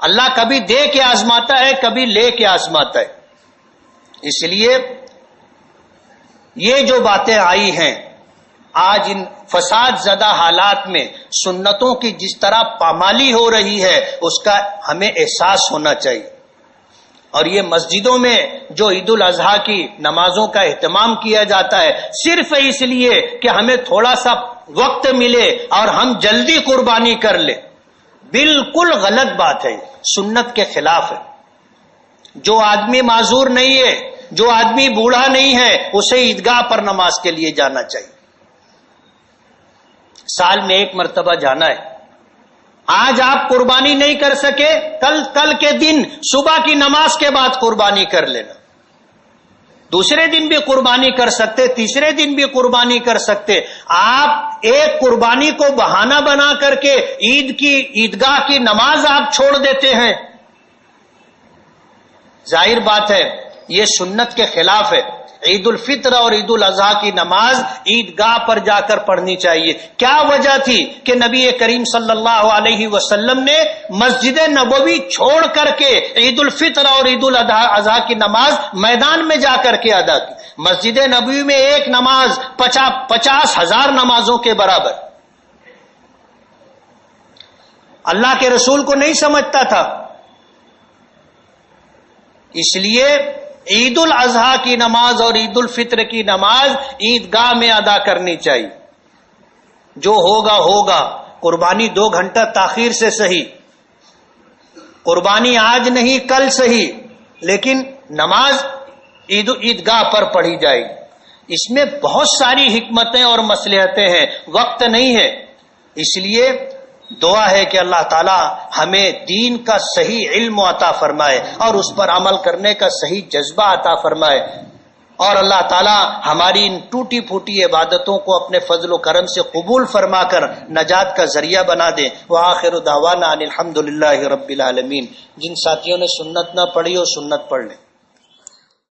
[SPEAKER 1] اللہ کبھی دے کے آزماتا ہے کبھی لے کے آزماتا ہے. اس لیے یہ جو باتیں آئی ہیں آج ان فساد زدہ حالات میں سنتوں کی جس طرح پامالی ہو رہی ہے اس کا ہمیں احساس ہونا چاہیے. اور یہ مسجدوں میں جو عید الاضحیٰ کی نمازوں کا اہتمام کیا جاتا ہے صرف اس لیے کہ ہمیں تھوڑا سا وقت ملے اور ہم جلدی قربانی کر لیں, بالکل غلط بات ہے, سنت کے خلاف ہے. جو آدمی معذور نہیں ہے, جو آدمی بوڑھا نہیں ہے, اسے عیدگاہ پر نماز کے لیے جانا چاہیے. سال میں ایک مرتبہ جانا ہے. آج آپ قربانی نہیں کر سکے, کل کے دن صبح کی نماز کے بعد قربانی کر لینا. دوسرے دن بھی قربانی کر سکتے, تیسرے دن بھی قربانی کر سکتے. آپ ایک قربانی کو بہانہ بنا کر کے عیدگاہ کی نماز آپ چھوڑ دیتے ہیں. ظاہر بات ہے یہ سنت کے خلاف ہے. عید الفطر اور عید الاضحیٰ کی نماز عیدگاہ پر جا کر پڑھنی چاہیے. کیا وجہ تھی کہ نبی کریم صلی اللہ علیہ وسلم نے مسجد نبوی چھوڑ کر کے عید الفطر اور عید الاضحیٰ کی نماز میدان میں جا کر کے ادا کی؟ مسجد نبوی میں ایک نماز 50,000 نمازوں کے برابر. اللہ کے رسول کو نہیں سمجھتا تھا. اس لیے عید الاضحیٰ کی نماز اور عید الفطر کی نماز عیدگاہ میں ادا کرنی چاہیے. جو ہوگا ہوگا, قربانی 2 گھنٹہ تاخیر سے صحیح, قربانی آج نہیں کل صحیح, لیکن نماز عیدگاہ پر پڑھی جائے. اس میں بہت ساری حکمتیں اور مصلحتیں ہیں, وقت نہیں ہے. اس لیے دعا ہے کہ اللہ تعالی ہمیں دین کا صحیح علم عطا فرمائے اور اس پر عمل کرنے کا صحیح جذبہ عطا فرمائے, اور اللہ تعالی ہماری ان ٹوٹی پھوٹی عبادتوں کو اپنے فضل و کرم سے قبول فرما کر نجات کا ذریعہ بنا دے. وآخر دعوانا ان الحمد للہ رب العالمین. جن ساتھیوں نے سنت نہ پڑھی ہو سنت پڑھ لیں.